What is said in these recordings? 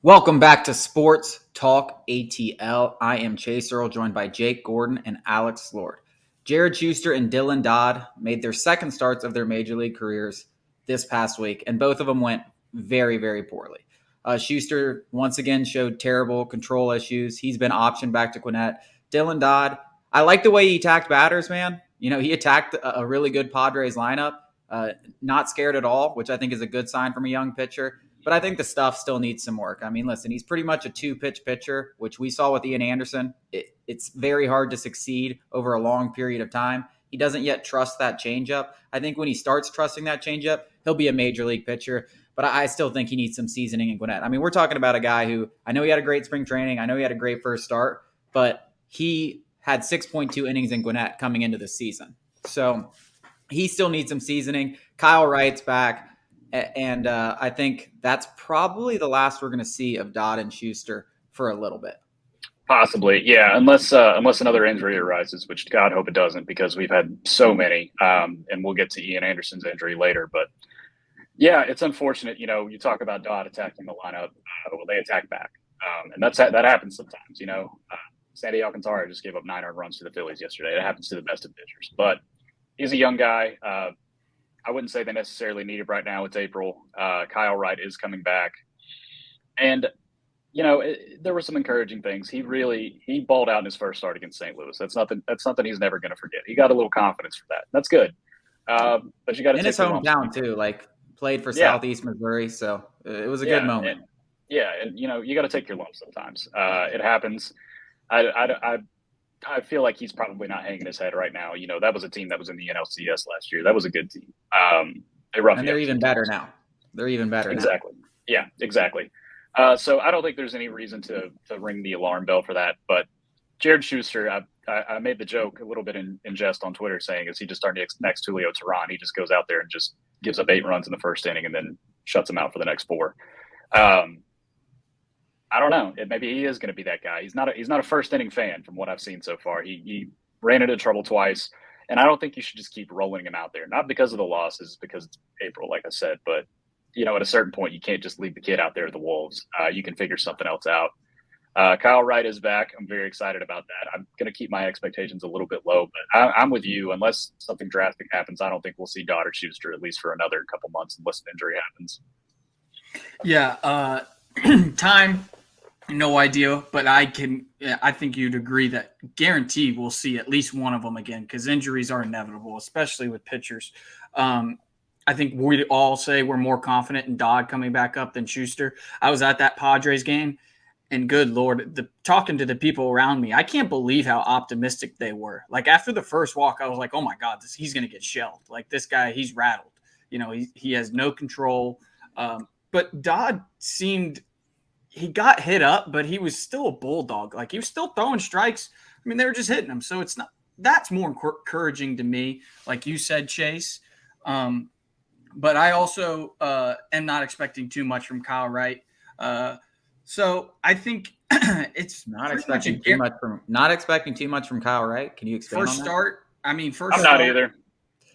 Welcome back to Sports Talk ATL. I am Chase Earl, joined by Jake Gordon and Alex Lord. Jared Shuster and Dylan Dodd made their second starts of their major league careers this past week, and both of them went very, very poorly. Schuster once again showed terrible control issues. He's been optioned back to Gwinnett. Dylan Dodd, I like the way he attacked batters, man. You know, he attacked a really good Padres lineup, not scared at all, which I think is a good sign from a young pitcher. But I think the stuff still needs some work. I mean, listen, he's pretty much a two-pitch pitcher, which we saw with Ian Anderson. It's very hard to succeed over a long period of time. He doesn't yet trust that changeup. I think when he starts trusting that changeup, he'll be a major league pitcher. But I still think he needs some seasoning in Gwinnett. I mean, we're talking about a guy who I know he had a great spring training. I know he had a great first start, but he had 6.2 innings in Gwinnett coming into the season. So he still needs some seasoning. Kyle Wright's back. And I think that's probably the last we're going to see of Dodd and Schuster for a little bit. Possibly, yeah, unless another injury arises, which God hope it doesn't, because we've had so many, and we'll get to Ian Anderson's injury later. But yeah, it's unfortunate. You know, you talk about Dodd attacking the lineup. Well, they attack back, and that happens sometimes. You know, Sandy Alcantara just gave up 9 earned runs to the Phillies yesterday. It happens to the best of pitchers, but he's a young guy. I wouldn't say they necessarily need it right now. It's April. Kyle Wright is coming back. And, you know, there were some encouraging things. He balled out in his first start against St. Louis. That's something he's never going to forget. He got a little confidence for that. That's good. But you got to in his hometown too, like played for Southeast Missouri. So it was a good moment. And you know, you got to take your lumps sometimes. It happens. I feel like he's probably not hanging his head right now. You know, that was a team that was in the NLCS last year. That was a good team. They're even better now. They're even better exactly. now. Yeah, exactly. So I don't think there's any reason to ring the alarm bell for that. But Jared Schuster, I made the joke a little bit in jest on Twitter saying, is he just our next Julio Teheran? He just goes out there and just gives up 8 runs in the first inning and then shuts him out for the next 4. I don't know. Maybe he is going to be that guy. He's not a first inning fan from what I've seen so far. He ran into trouble twice, and I don't think you should just keep rolling him out there. Not because of the losses, because it's April, like I said, but you know, at a certain point, you can't just leave the kid out there at the Wolves. You can figure something else out. Kyle Wright is back. I'm very excited about that. I'm going to keep my expectations a little bit low, but I'm with you. Unless something drastic happens, I don't think we'll see Dodd or Schuster at least for another couple months unless an injury happens. Yeah, time. No idea, but I think you'd agree that guaranteed we'll see at least one of them again because injuries are inevitable, especially with pitchers. I think we'd all say we're more confident in Dodd coming back up than Schuster. I was at that Padres game, and good Lord, talking to the people around me, I can't believe how optimistic they were. Like after the first walk, I was like, oh my God, he's going to get shelled. Like this guy, he's rattled. You know, he has no control. But Dodd seemed – he got hit up, but he was still a bulldog. Like he was still throwing strikes. I mean, they were just hitting him. So that's more encouraging to me. Like you said, Chase. But I also am not expecting too much from Kyle Wright. So I think it's not expecting too much from Kyle Wright. Can you expand first on that? Start? I mean, first. I'm not either.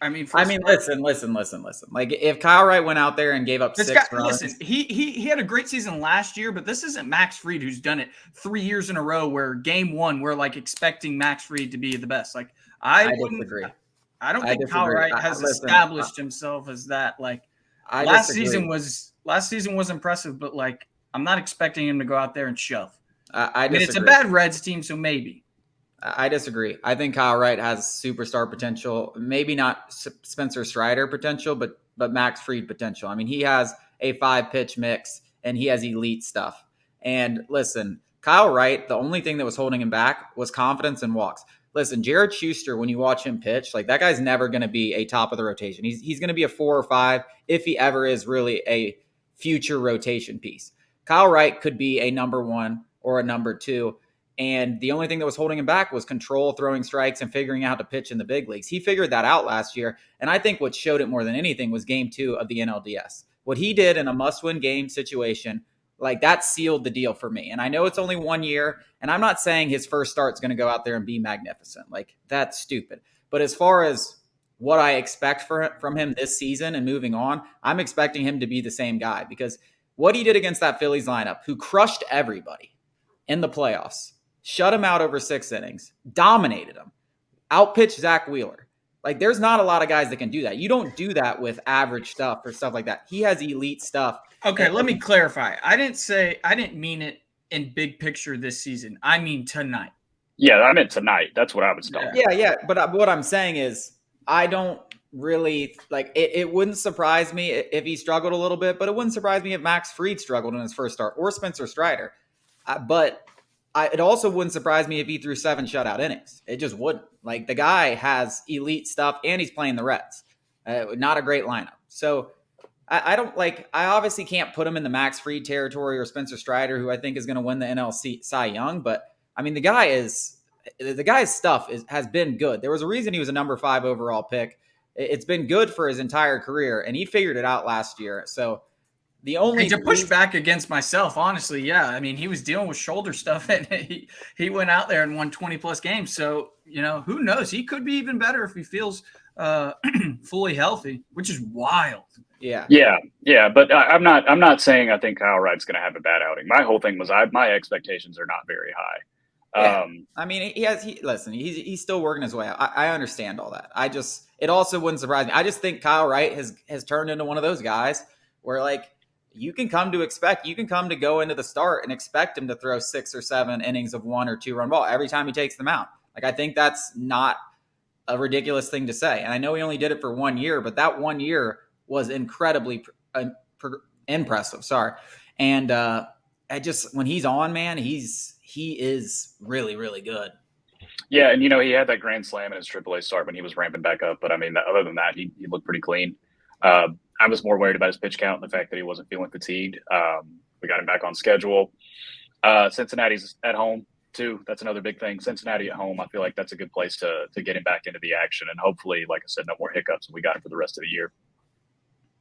Listen. Like if Kyle Wright went out there and gave up 6 runs. Listen, he had a great season last year, but this isn't Max Fried who's done it 3 years in a row where game 1 we're like expecting Max Fried to be the best. Like I disagree. I don't think Kyle Wright has established himself as that. Like last season was impressive, but like I'm not expecting him to go out there and shove. I mean, it's a bad Reds team, so maybe. I disagree. I think Kyle Wright has superstar potential. Maybe not Spencer Strider potential, but Max Fried potential. I mean, he has a 5-pitch mix, and he has elite stuff. And listen, Kyle Wright, the only thing that was holding him back was confidence and walks. Listen, Jared Schuster, when you watch him pitch, like that guy's never going to be a top of the rotation. He's going to be a 4 or 5 if he ever is really a future rotation piece. Kyle Wright could be a number 1 or a number 2. And the only thing that was holding him back was control, throwing strikes, and figuring out how to pitch in the big leagues. He figured that out last year. And I think what showed it more than anything was game 2 of the NLDS. What he did in a must-win game situation, like that sealed the deal for me. And I know it's only 1 year, and I'm not saying his first start's going to go out there and be magnificent. Like that's stupid. But as far as what I expect from him this season and moving on, I'm expecting him to be the same guy because what he did against that Phillies lineup, who crushed everybody in the playoffs, shut him out over 6 innings, dominated him, outpitched Zach Wheeler. Like, there's not a lot of guys that can do that. You don't do that with average stuff or stuff like that. He has elite stuff. Okay, let me clarify. I didn't mean it in big picture this season. I mean tonight. Yeah, I meant tonight. That's what I was talking about. Yeah. But what I'm saying is, I don't really like it. It wouldn't surprise me if he struggled a little bit, but it wouldn't surprise me if Max Fried struggled in his first start or Spencer Strider. It also wouldn't surprise me if he threw 7 shutout innings. It just wouldn't. Like, the guy has elite stuff, and he's playing the Reds. Not a great lineup. So I don't like. I obviously can't put him in the Max Fried territory or Spencer Strider, who I think is going to win the NL Cy Young. But I mean, the guy's stuff has been good. There was a reason he was a number 5 overall pick. It's been good for his entire career, and he figured it out last year. So the only to push back against myself, honestly, yeah. I mean, he was dealing with shoulder stuff, and he went out there and won 20+ games. So, who knows? He could be even better if he feels fully healthy, which is wild. Yeah. But I'm not saying I think Kyle Wright's going to have a bad outing. My whole thing was my expectations are not very high. Yeah. I mean, he's still working his way out. I understand all that. It also wouldn't surprise me. I just think Kyle Wright has turned into one of those guys where, like, you can come to go into the start and expect him to throw 6 or 7 innings of 1 or 2 run ball every time he takes them out. Like, I think that's not a ridiculous thing to say. And I know he only did it for 1 year, but that 1 year was incredibly impressive. Sorry. And when he's on, man, he is really, really good. Yeah, and he had that grand slam in his AAA start when he was ramping back up. But I mean, other than that, he looked pretty clean. I was more worried about his pitch count and the fact that he wasn't feeling fatigued. We got him back on schedule. Cincinnati's at home too. That's another big thing. Cincinnati at home, I feel like that's a good place to get him back into the action. And hopefully, like I said, no more hiccups. We got him for the rest of the year.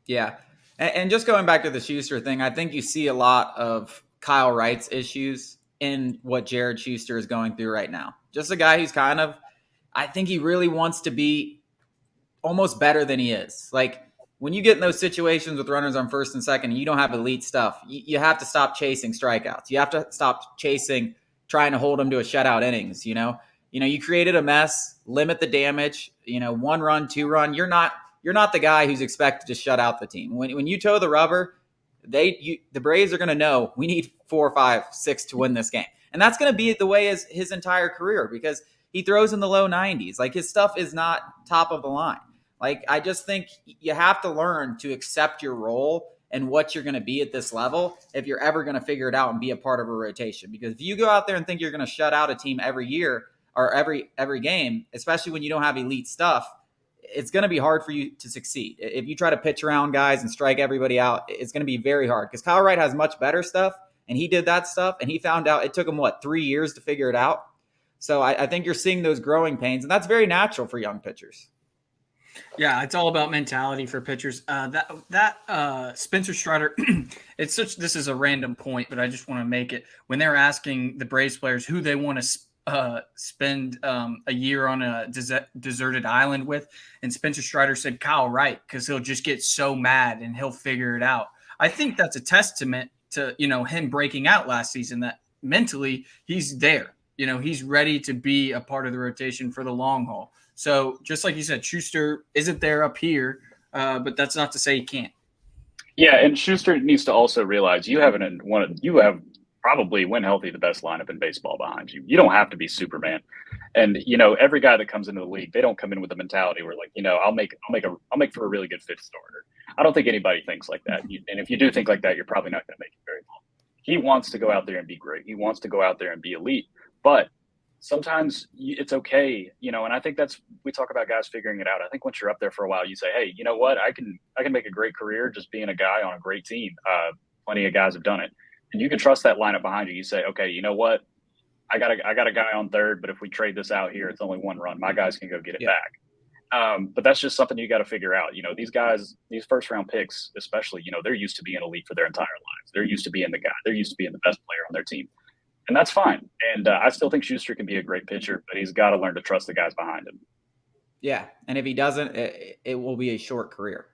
Yeah. And just going back to the Shuster thing, I think you see a lot of Kyle Wright's issues in what Jared Shuster is going through right now. Just a guy who's I think he really wants to be almost better than he is. Like, when you get in those situations with runners on first and second and you don't have elite stuff, you have to stop chasing strikeouts. You have to stop chasing trying to hold them to a shutout innings. You created a mess, limit the damage, 1 run, 2 run. You're not the guy who's expected to shut out the team. When you toe the rubber, the Braves are going to know we need 4, 5, 6 to win this game. And that's going to be the way as his entire career, because he throws in the low 90s. Like, his stuff is not top of the line. Like, I just think you have to learn to accept your role and what you're going to be at this level if you're ever going to figure it out and be a part of a rotation. Because if you go out there and think you're going to shut out a team every year or every game, especially when you don't have elite stuff, it's going to be hard for you to succeed. If you try to pitch around guys and strike everybody out, it's going to be very hard, because Kyle Wright has much better stuff, and he did that stuff, and he found out it took him, 3 years to figure it out. So I think you're seeing those growing pains, and that's very natural for young pitchers. Yeah, it's all about mentality for pitchers. Spencer Strider, this is a random point, but I just want to make it. When they're asking the Braves players who they want to spend a year on a deserted island with, and Spencer Strider said Kyle Wright, because he'll just get so mad and he'll figure it out. I think that's a testament to him breaking out last season, that mentally he's there. He's ready to be a part of the rotation for the long haul. So just like you said, Shuster isn't there up here, but that's not to say he can't. Yeah, and Shuster needs to also realize you have probably, when healthy, the best lineup in baseball behind you. You don't have to be Superman. And every guy that comes into the league, they don't come in with a mentality where, like, I'll make for a really good fifth starter. I don't think anybody thinks like that. And if you do think like that, you're probably not going to make it very long. He wants to go out there and be great. He wants to go out there and be elite. But sometimes it's okay, and I think we talk about guys figuring it out. I think once you're up there for a while, you say, hey, you know what? I can make a great career just being a guy on a great team. Plenty of guys have done it. And you can trust that lineup behind you. You say, okay, you know what? I got a guy on third, but if we trade this out here, it's only 1 run. My guys can go get it back. But that's just something you got to figure out. These guys, these first round picks, especially, they're used to being elite for their entire lives. They're used to being the guy. They're used to being the best player on their team. And that's fine. And I still think Shuster can be a great pitcher, but he's got to learn to trust the guys behind him. Yeah. And if he doesn't, it will be a short career.